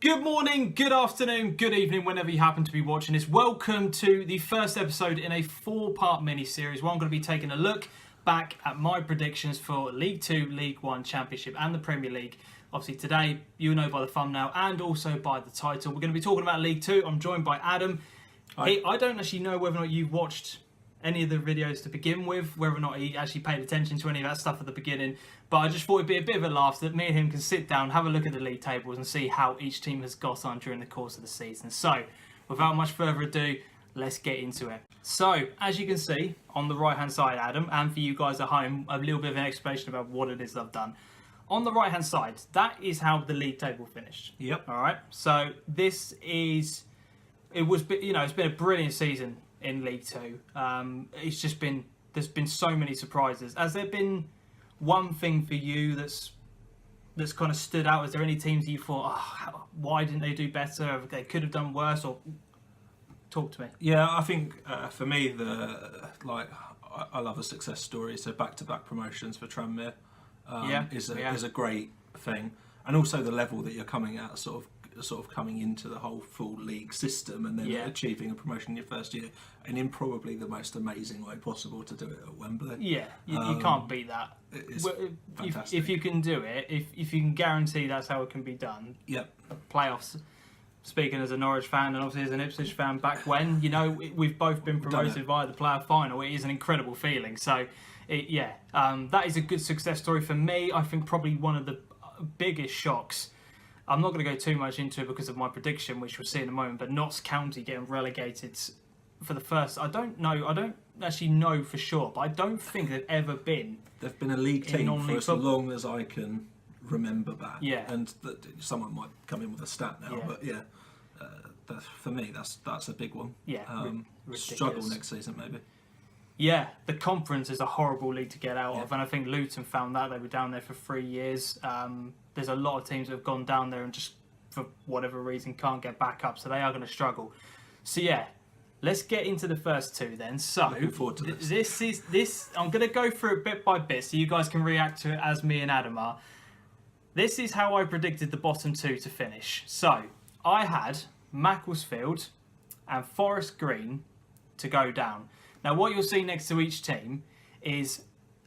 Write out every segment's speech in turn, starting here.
Good morning, good afternoon, good evening, whenever you happen to be watching this. Welcome to the first episode in a 4-part mini-series where I'm going to be taking a look back at my predictions for League 2, League 1, Championship and the Premier League. Obviously today, you'll know by the thumbnail and also by the title. We're going to be talking about League 2. I'm joined by Adam. Hey, I don't actually know whether or not you've watched any of the videos to begin with, whether or not he actually paid attention to any of that stuff at the beginning, but I just thought it'd be a bit of a laugh that me and him can sit down, have a look at the league tables and see how each team has got on during the course of the season. So, without much further ado, let's get into it. So, as you can see on the right hand side, Adam, and for you guys at home, a little bit of an explanation about what it is I've done. On the right hand side, that is how the league table finished. Yep. Alright, so this is, it's been a brilliant season in League 2. It's just been, there's been so many surprises. Has there been one thing for you that's kind of stood out? Is there any teams that you thought, why didn't they do better? They could have done worse, or talk to me. Yeah, I think for me, I love a success story. So back-to-back promotions for Tranmere is a great thing, and also the level that you're coming at, sort of coming into the whole full league system and then achieving a promotion in your first year, and in probably the most amazing way possible to do it at Wembley. Yeah, you can't beat that. It's fantastic. If you can do it, if you can guarantee that's how it can be done. Yep. Playoffs. Speaking as a Norwich fan and obviously as an Ipswich fan, back when, we've both been promoted via the player final, it is an incredible feeling. So, that is a good success story for me. I think probably one of the biggest shocks, I'm not going to go too much into it because of my prediction, which we'll see in a moment, but Notts County getting relegated for the first, I don't actually know for sure, but I don't think they've ever been. They've been a league team for as long as I can remember back. Yeah. And someone might come in with a stat now, but for me, that's a big one. Yeah, struggle next season maybe. Yeah, the conference is a horrible league to get out of, and I think Luton found that. They were down there for 3 years. There's a lot of teams that have gone down there and just, for whatever reason, can't get back up, so they are going to struggle. So yeah, let's get into the first two then. So, looking forward to this. I'm going to go through it bit by bit so you guys can react to it as me and Adam are. This is how I predicted the bottom two to finish. So, I had Macclesfield and Forest Green to go down. Now, what you'll see next to each team is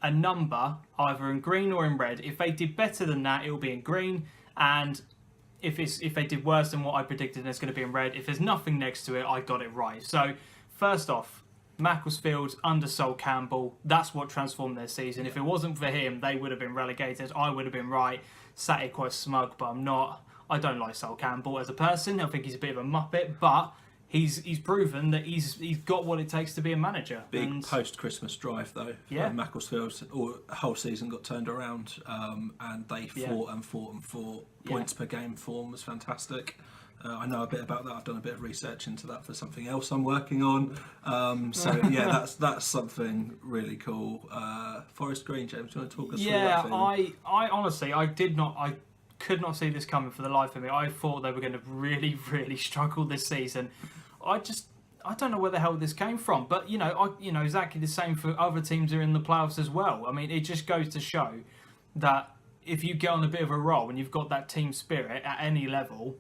a number, either in green or in red. If they did better than that, it will be in green. And if they did worse than what I predicted, it's going to be in red. If there's nothing next to it, I got it right. So, first off, Macclesfield under Sol Campbell. That's what transformed their season. If it wasn't for him, they would have been relegated. I would have been right. Sat here quite smug, but I'm not. I don't like Sol Campbell as a person. I think he's a bit of a muppet, but he's proven that he's got what it takes to be a manager. Big post-Christmas drive though. Yeah. Macclesfield, the whole season got turned around, and they fought and fought. Points per game form was fantastic. I know a bit about that. I've done a bit of research into that for something else I'm working on. That's something really cool. Forest Green, James, do you want to talk us through that thing? I honestly, I could not see this coming for the life of me. I thought they were going to really, really struggle this season. I don't know where the hell this came from. But exactly the same for other teams who are in the playoffs as well. I mean, it just goes to show that if you get on a bit of a roll and you've got that team spirit at any level,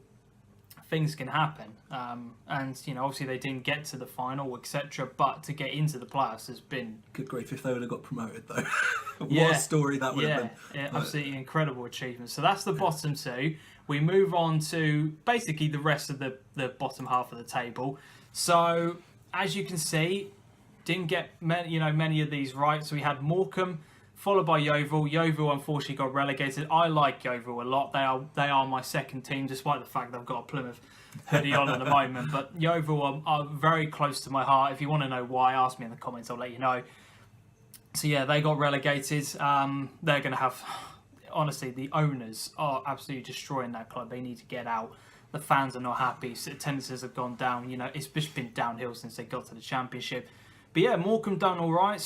things can happen. Obviously they didn't get to the final, etc. But to get into the playoffs has been... Good grief, if they would have got promoted though. What a story that would have been. Yeah, absolutely incredible achievement. So that's the bottom two. We move on to basically the rest of the bottom half of the table. So, as you can see, didn't get many of these right. So we had Morecambe, followed by Yeovil. Yeovil unfortunately got relegated. I like Yeovil a lot. They are my second team, despite the fact that I've got a Plymouth hoodie on at the moment. But Yeovil are very close to my heart. If you want to know why, ask me in the comments. I'll let you know. So yeah, they got relegated. They're going to have... Honestly, the owners are absolutely destroying that club. They need to get out. The fans are not happy. Attendances have gone down. It's just been downhill since they got to the Championship. But yeah, Morecambe done all right.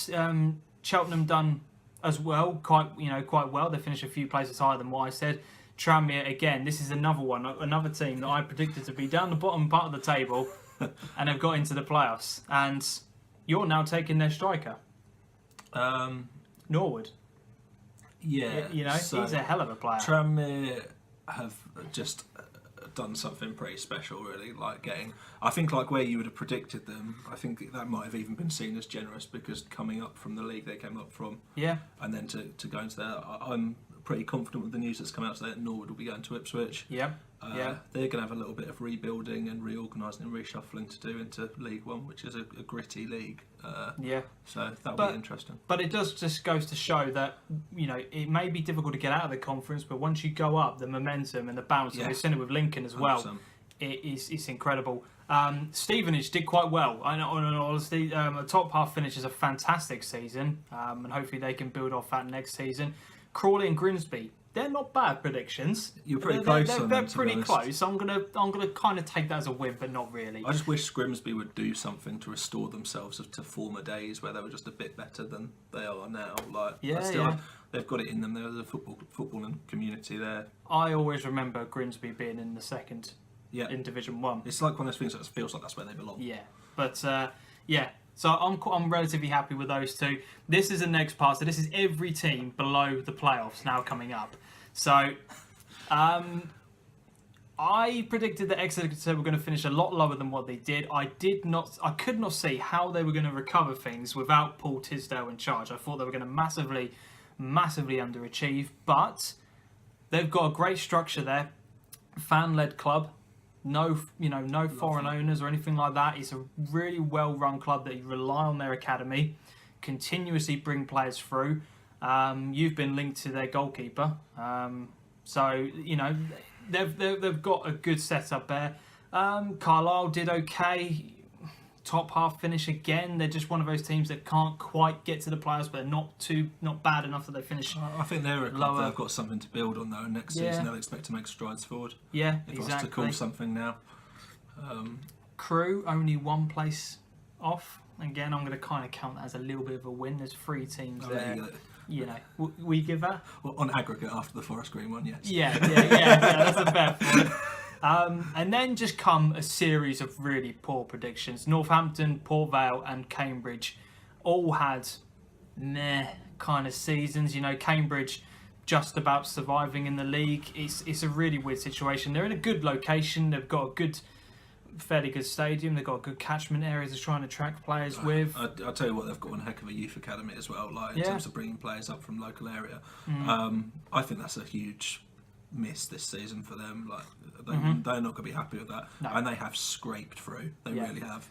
Cheltenham done as well, quite well. They finished a few places higher than what I said. Tranmere, again, this is another team that I predicted to be down the bottom part of the table and have got into the playoffs. And you're now taking their striker, Norwood. Yeah, he's a hell of a player. Tranmere have just done something pretty special, really. Like I think like where you would have predicted them, I think that might have even been seen as generous because coming up from the league they came up from, and then to go into there, I'm pretty confident with the news that's come out today that Norwood will be going to Ipswich. They're going to have a little bit of rebuilding and reorganising and reshuffling to do into League One, which is a gritty league. So that'll be interesting. But it does just goes to show that, you know, it may be difficult to get out of the conference, but once you go up, the momentum and the bounce, and we've seen it with Lincoln as well, 100%. It's incredible. Stevenage did quite well. I know, honestly, a top half finish is a fantastic season, and hopefully they can build off that next season. Crawley and Grimsby, they're not bad predictions. You're pretty close on them, they're pretty close. I'm gonna kind of take that as a win, but not really. I just wish Grimsby would do something to restore themselves to former days where they were just a bit better than they are now. Like, they've got it in them. There's a footballing community there. I always remember Grimsby being in the second in Division 1. It's like one of those things that feels like that's where they belong. Yeah, but So I'm relatively happy with those two. This is the next part. So this is every team below the playoffs now coming up. So I predicted that Exeter were going to finish a lot lower than what they did. I could not see how they were going to recover things without Paul Tisdale in charge. I thought they were going to massively underachieve, but they've got a great structure there. Fan-led club. No foreign owners or anything like that. It's a really well-run club that you rely on their academy, continuously bring players through. You've been linked to their goalkeeper, so you know they've got a good setup there. Carlisle did okay, top half finish again. They're just one of those teams that can't quite get to the playoffs, but not bad enough that they finish. I think they're a club that have got something to build on though. Next season they'll expect to make strides forward. Yeah, if I was to call something now. Crew only one place off. Again, I'm going to kind of count that as a little bit of a win. There's 3 teams there. You know, we give that? Well, on aggregate after the Forest Green one, yes. Yeah, that's a fair point. And then just come a series of really poor predictions. Northampton, Port Vale and Cambridge all had meh kind of seasons. You know, Cambridge just about surviving in the league. It's a really weird situation. They're in a good location. They've got a fairly good stadium. They've got good catchment areas to try and attract players with. I'll tell you what, they've got one heck of a youth academy as well, like in terms of bringing players up from local area. I think that's a huge miss this season for them. Like they're not going to be happy with that, and they have scraped through. They really have.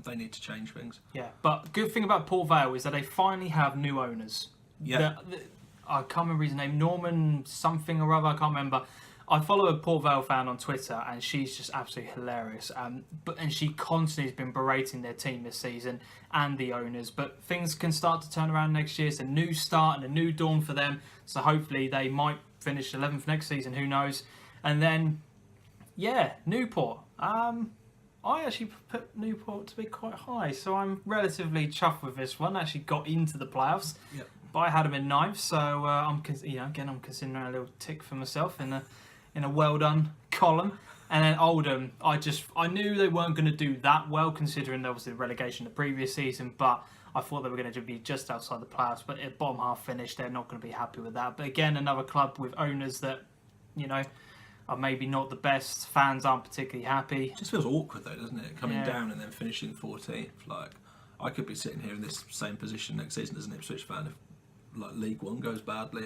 They need to change things. Yeah, but good thing about Port Vale is that they finally have new owners. Yeah, I can't remember his name, Norman something or other. I can't remember. I follow a Port Vale fan on Twitter, and she's just absolutely hilarious. And she constantly has been berating their team this season and the owners. But things can start to turn around next year. It's a new start and a new dawn for them. So hopefully they might finish 11th next season. Who knows? And then, Newport. I actually put Newport to be quite high, so I'm relatively chuffed with this one. Actually got into the playoffs. Yep. But I had them in 9th, so I'm considering a little tick for myself in a well done column. And then Oldham, I knew they weren't going to do that well considering obviously the relegation the previous season, but I thought they were going to be just outside the playoffs. But at bottom half finish, they're not going to be happy with that. But again, another club with owners that, you know, are maybe not the best. Fans aren't particularly happy. It just feels awkward though, doesn't it? Coming down and then finishing 14th. Like, I could be sitting here in this same position next season as an Ipswich fan if League One goes badly.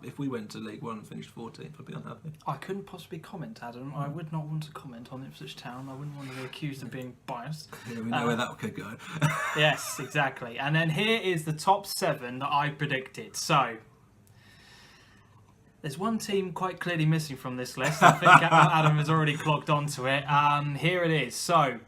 If we went to League One and finished 14th, I'd be unhappy. I couldn't possibly comment, Adam. I would not want to comment on Ipswich Town. I wouldn't want to be accused of being biased. Yeah, we know where that could go. Yes, exactly. And then here is the top 7 that I predicted. So there's one team quite clearly missing from this list. I think Adam has already clocked onto it. Here it is. So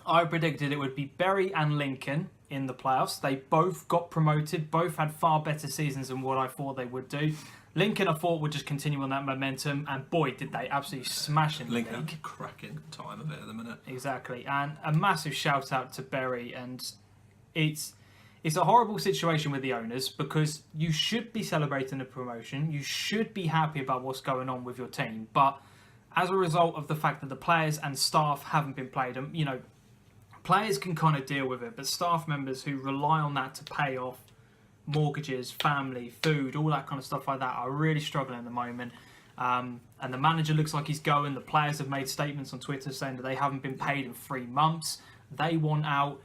I predicted it would be Bury and Lincoln in the playoffs. They both got promoted. Both had far better seasons than what I thought they would do. Lincoln, I thought, would just continue on that momentum, and boy, did they absolutely smash in the league. Lincoln, cracking time of it at the minute. Exactly, and a massive shout out to Bury. And it's a horrible situation with the owners because you should be celebrating the promotion. You should be happy about what's going on with your team, but as a result of the fact that the players and staff haven't been played, you know, players can kind of deal with it, but staff members who rely on that to pay off mortgages, family, food, all that kind of stuff like that are really struggling at the moment. And the manager looks like he's going. The players have made statements on Twitter saying that they haven't been paid in 3 months. They want out.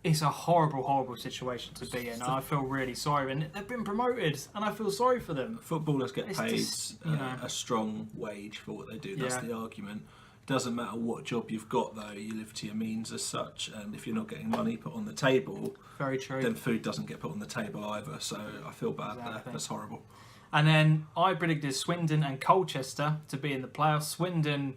It's a horrible, horrible situation to be in. I feel really sorry. And they've been promoted, and I feel sorry for them. Footballers get paid a strong wage for what they do. That's the argument. Doesn't matter what job you've got, though. You live to your means as such. And if you're not getting money put on the table, very true, then food doesn't get put on the table either. So I feel bad there. That's horrible. And then I predicted Swindon and Colchester to be in the playoffs. Swindon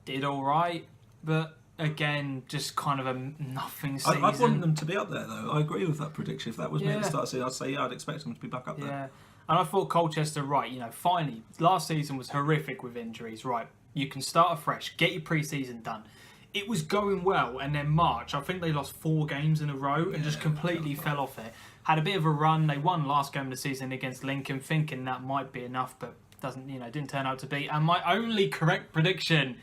did all right, but again, just kind of a nothing season. I'd want them to be up there, though. I agree with that prediction. If that was me at the start of the season, I'd say, I'd expect them to be back up there. Yeah, and I thought Colchester, right, finally, last season was horrific with injuries, right? You can start afresh, get your pre-season done. It was going well, and then March, I think they lost 4 games in a row and just completely fell off it. Had a bit of a run. They won last game of the season against Lincoln, thinking that might be enough, but didn't turn out to be. And my only correct prediction,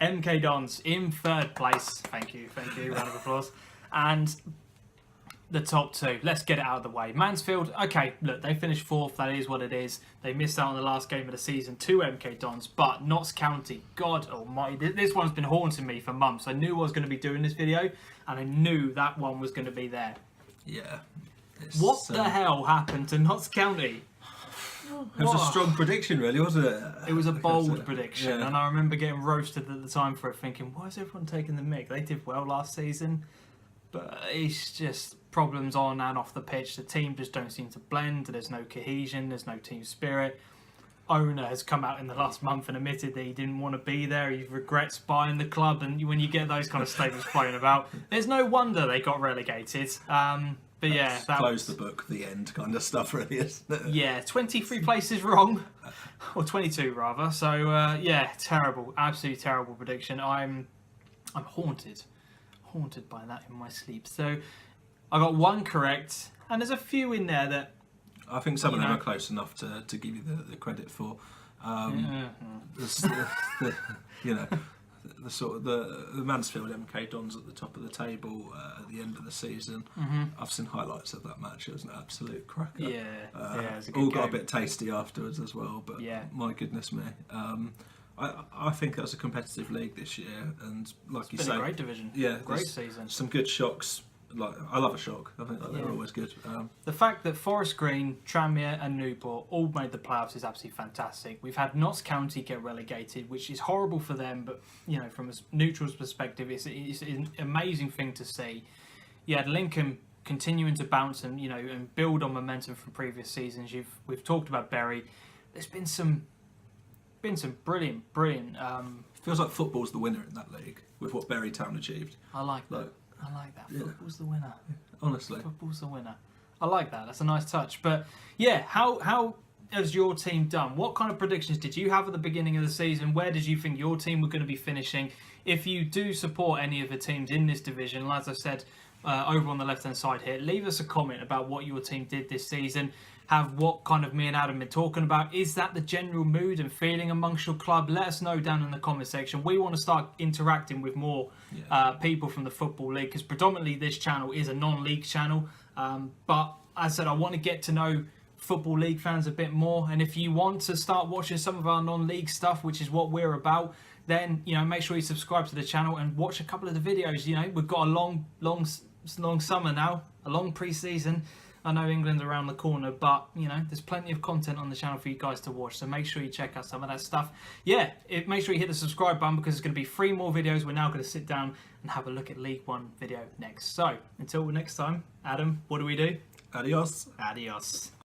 MK Dons in 3rd place. Thank you. Round of applause. And the top 2. Let's get it out of the way. Mansfield, okay, look, they finished 4th. That is what it is. They missed out on the last game of the season to MK Dons, but Notts County, God almighty, this one's been haunting me for months. I knew I was going to be doing this video, and I knew that one was going to be there. Yeah. What the hell happened to Notts County? It was a strong prediction, really, wasn't it? It was a bold prediction, and I remember getting roasted at the time for it, thinking, why is everyone taking the mick? They did well last season, but it's just problems on and off the pitch. The team just don't seem to blend. There's no cohesion. There's no team spirit. Owner has come out in the last month and admitted that he didn't want to be there. He regrets buying the club, and when you get those kind of statements floating about, there's no wonder they got relegated. But yeah, that close the book, the end kind of stuff, really, isn't it? Yeah, 23 places wrong, or 22 rather. So terrible, absolutely terrible prediction. I'm haunted by that in my sleep. So I got 1 correct, and there's a few in there that I think some of them are close enough to give you the credit for. The sort of the Mansfield MK Dons at the top of the table at the end of the season. I've seen highlights of that match. It was an absolute cracker. Yeah, it was a good all game. got a bit tasty afterwards as well. But my goodness me, I think that's a competitive league this year, and like you say, a great division. Yeah, great season. Some good shocks. Like, I love a shock. I think they're always good. The fact that Forest Green, Tranmere and Newport all made the playoffs is absolutely fantastic. We've had Notts County get relegated, which is horrible for them, but from a neutral's perspective, it's an amazing thing to see. You had Lincoln continuing to bounce and and build on momentum from previous seasons. We've talked about Bury. There's been some brilliant. Feels like football's the winner in that league with what Bury Town achieved. I like that. I like that. Football's the winner. Honestly. Football's the winner. I like that. That's a nice touch. But yeah, how has your team done? What kind of predictions did you have at the beginning of the season? Where did you think your team were going to be finishing? If you do support any of the teams in this division, as I said over on the left-hand side here, leave us a comment about what your team did this season. Have what kind of me and Adam been talking about. Is that the general mood and feeling amongst your club? Let us know down in the comment section. We want to start interacting with more people from the Football League, because predominantly this channel is a non-league channel. But as I said, I want to get to know Football League fans a bit more. And if you want to start watching some of our non-league stuff, which is what we're about, then make sure you subscribe to the channel and watch a couple of the videos. We've got a long summer now, a long pre-season. I know England's around the corner, but there's plenty of content on the channel for you guys to watch, so make sure you check out some of that stuff. Make sure you hit the subscribe button, because there's going to be 3 more videos. We're now going to sit down and have a look at League One video next. So until next time, Adam, what do we do? Adios.